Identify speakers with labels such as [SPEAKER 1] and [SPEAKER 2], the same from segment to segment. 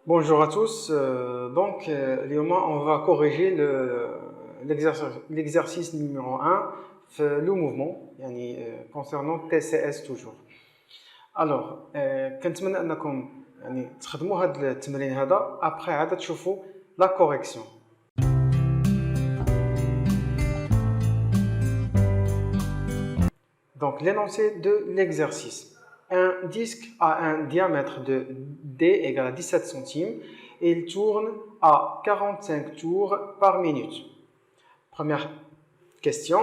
[SPEAKER 1] Bonjour à tous. اليوم on va corriger l'exercice numéro 1 le mouvement concernant TCS toujours. Alors كنتمنى انكم تخدموا هذا التمرين هذا après عاد تشوفوا la correction. Donc l'énoncé de l'exercice. Un disque a un diamètre de D égale à 17 centimes et il tourne à 45 tours par minute. Première question.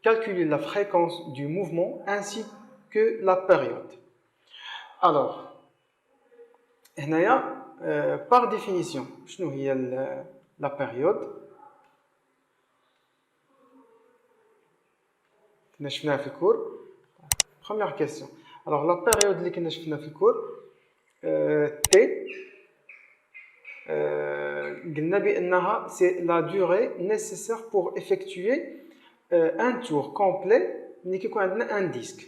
[SPEAKER 1] Calculer la fréquence du mouvement ainsi que la période. Alors, par définition, شنو هي la période. شفناها في الكور. Première question. Alors la période اللي كنا شفنا في الكور T قلنا بأنها c'est la durée nécessaire pour effectuer un tour complet ملي كيكون عندنا un disque.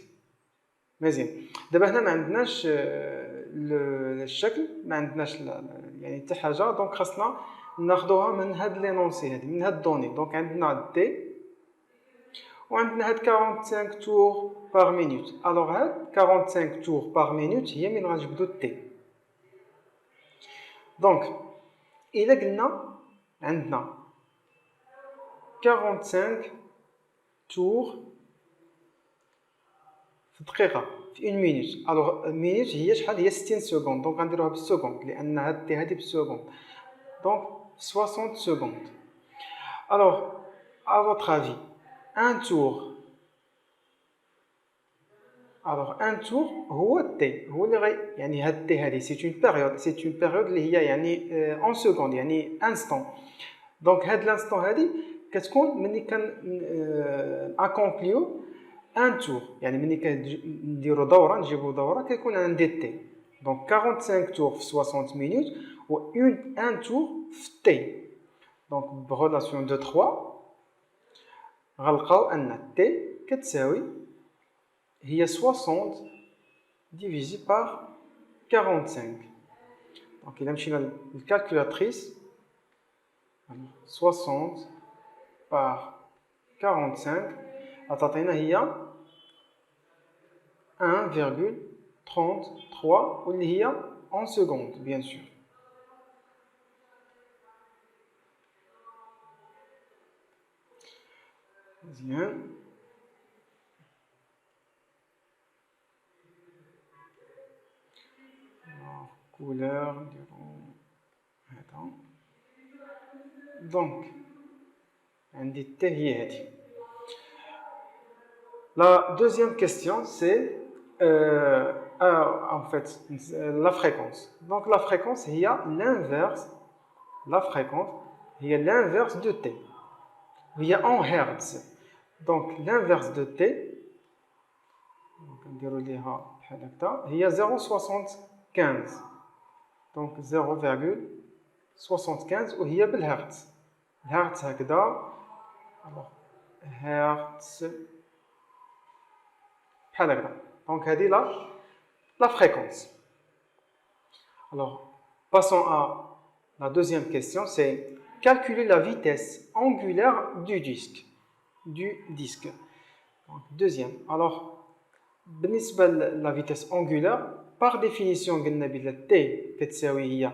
[SPEAKER 1] مزيان. دابا هنا ما عندناش الشكل، ما عندناش يعني حتى حاجه، دونك خاصنا ناخذوها من هاد لينونسي هادي، من هاد الدوني. دونك عندنا دي وعندنا هاد 45 tours par minute. Alors هاد 45 tours par minute هي من غنجبدو تي. دونك إلا قلنا عندنا 45 tours في دقيقة، في 1 minute. Alors minute هي شحال؟ هي 60 secondes. دونك غنديروها بالسكوند لأن هاد تي هادي بالسكوند. دونك 60 secondes. Alors à votre avis un tour. Alors un tour هو التي، هو اللي يعني هاد التي هادي سي اون بيريود، سي اون بيريود اللي هي يعني اون سكوند، يعني انستون. دونك هاد الانستون هادي كتكون ملي كان اكومبليو ان تور، يعني ملي كنديرو دوره، نجيبو دوره كيكون عندي تي. دونك 45 تور في 60 مينوت و ان تور في تي. دونك بريلاسيون دو 3 غنلقاو ان تي كتساوي هي 60 divisé par 45. Donc il a مشينا للكالكولاتريس، 60 par 45 غتعطينا هي 1,33 واللي هي en secondes bien sûr. مزيان. couleur هذا. دونك عندي التي هي هذه. La deuxième question c'est en fait la fréquence. Donc la fréquence هي l'inverse. La fréquence هي l'inverse de t. هي en hertz. Donc l'inverse de t نديرو ليها بحال هكذا هي 0.75. دونك 0.75 وهي بالهرتز. الهرتز هكذا. هرتز بحال هكذا. دونك هذه la fréquence. Alors passons à la deuxième question, c'est calculer la vitesse angulaire du disque. Donc, deuxième. Alors بالنسبة la vitesse angulaire, par définition قلنا بلا t كتساوي هي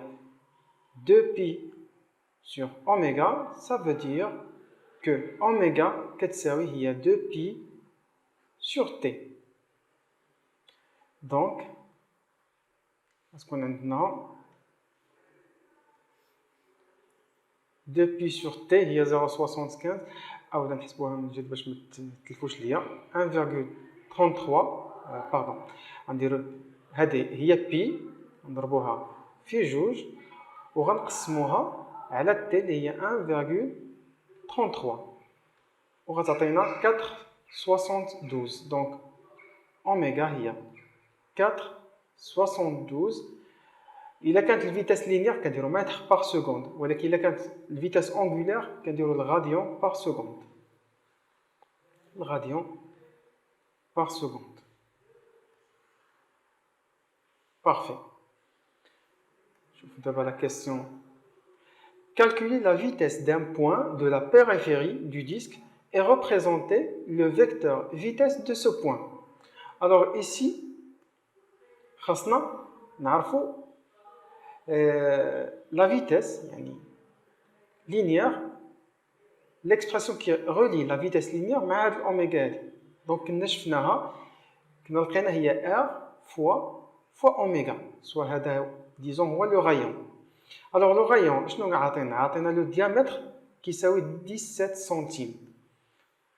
[SPEAKER 1] 2pi sur oméga, ça veut dire que oméga كتساوي هي 2pi sur t. Donc اسكون عندنا 2pi sur t هي 0.75 عاود نحسبوها من جد باش ما تلفوش ليا 1,33 باردون. غنديرو هذه هي بي نضربوها في جوج وغنقسموها على تي اللي هي 1,33 وغتعطينا 4,72. دونك اوميغا هي 4,72. الا كانت الفيتاس لينيير كنديرو متر بار سكوند، ولكن الا كانت الفيتاس اونغولير كنديرو الغاديون بار سكوند. الغاديون par seconde. Parfait. Je vous donne la question. Calculer la vitesse d'un point de la périphérie du disque et représenter le vecteur vitesse de ce point. Alors ici, خاصنا نعرفوا la vitesse يعني linéaire, l'expression qui relie la vitesse linéaire مع هاد الأوميغا هادي. Donc كنا شفناها كنا لقينا هي R fois oméga, soit هذا disons هو le rayon. Alors le rayon شنو عطينا؟ عطينا le diamètre qui يساوي 17 centimes.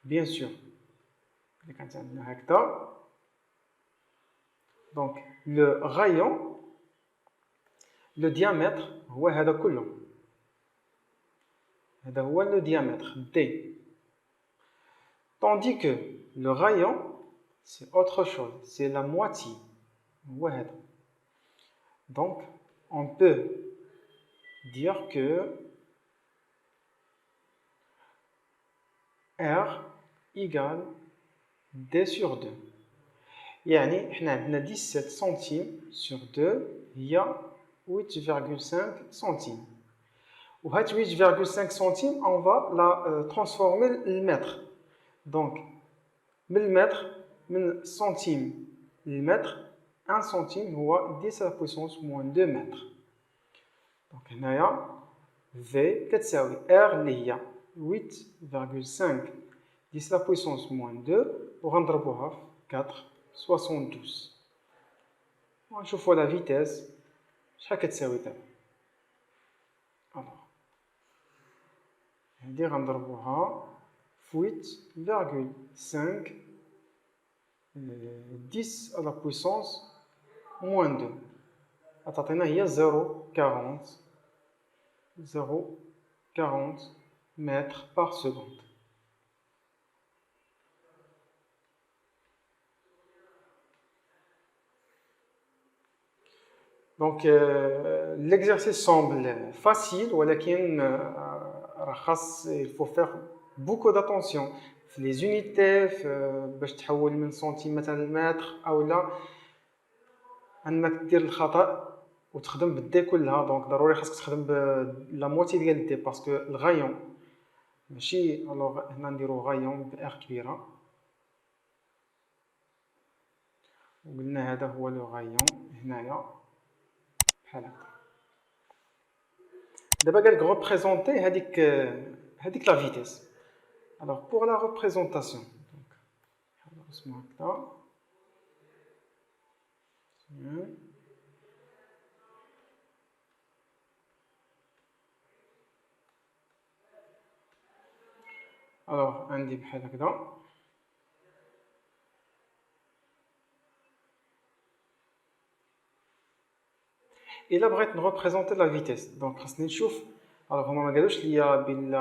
[SPEAKER 1] Bien sûr. اللي كانت عندنا هكذا. Donc le rayon, le diamètre هو هذا كله. هذا هو le diamètre D. Tandis que le rayon, c'est autre chose, c'est la moitié. هو هذا. Donc on peut dire que R égale D sur 2. يعني احنا عندنا 17 centimes sur 2 هي 8,5 centimes. وهاد 8,5 centimes on va la transformer للمتر. Donc من المتر من centime للمتر 1 centime هو 10 à la puissance moins 2 mètres. Donc هنايا V كتساوي R اللي هي 8,5 10 à la puissance moins 2 وغنضربوها في 4,72. ونشوفوا la vitesse شحال كتساوي دابا. Alors هادي غنضربوها في 8,5 10 à la puissance moins 2 غتعطينا هي 0,40 mètres par seconde. Donc l'exercice semble facile, ولكن il faut faire beaucoup d'attention. في les unités باش تحول من سنتيم مثلا لمتر او لا انك دير الخطا وتخدم بالدي كلها. دونك ضروري خاصك تخدم لا موتي ديال الدي باسكو الغايون ماشي. الوغ هنا نديرو غايون بار كبيره وقلنا هذا هو لو غايون هنايا بحال هكا. دابا قالك représenter هذيك لا فيتيس. Alors pour la représentation, alors عندي بحال هكذا. إلا بغيت نريبريزونتي لا فيتيس دونك خاصني نشوف. الوغ هما ما قالوش ليا بلا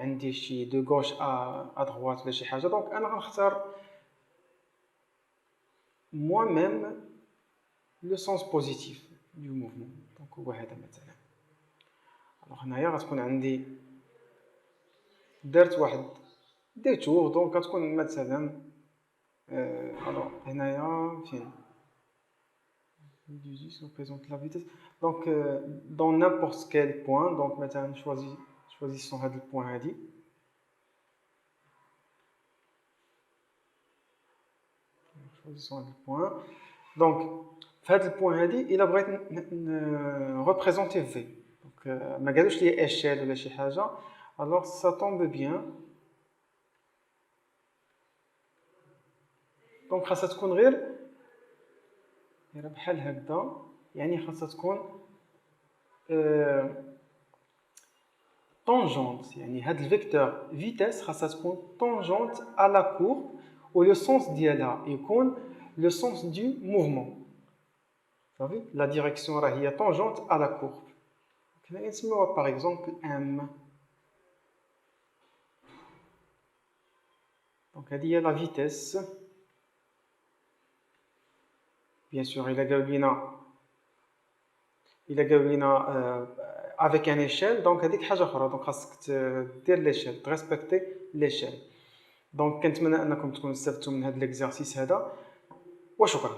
[SPEAKER 1] عندي شي دو غوش ا دروات ولا شي حاجه. دونك انا غنختار moi même le sens positif du mouvement. دونك هو هذا مثلا. الوغ هنايا غتكون عندي درت واحد دي تور. دونك غتكون مثلا الوغ هنايا فين du disque représente la vitesse. Donc dans n'importe quel point, donc maintenant choisissons le point هادي. Choisissons le point. Donc في هذا البوان هادي الا بغيت représenter V. Donc ما قالوش لي échelle ولا شي حاجه. Alors ça tombe bien. Donc خاصها تكون غير بحال هكذا. يعني خاصها تكون tangente. يعني هاد الفيكتور فيتيس خاصها تكون tangente à la courbe و le sens ديالها يكون le sens du mouvement. صافي la direction راه هي tangente à la courbe. هنا نسميوها par exemple M. Donc هذه هي la vitesse. Bien sûr, il a gagné avec une échelle, donc هذيك حاجة أخرى. Donc خاصك دير l'échelle, respecter l'échelle. دونك كنتمنى انكم تكونوا استفدتوا من هذا ليكزارسيس هذا، وشكرا.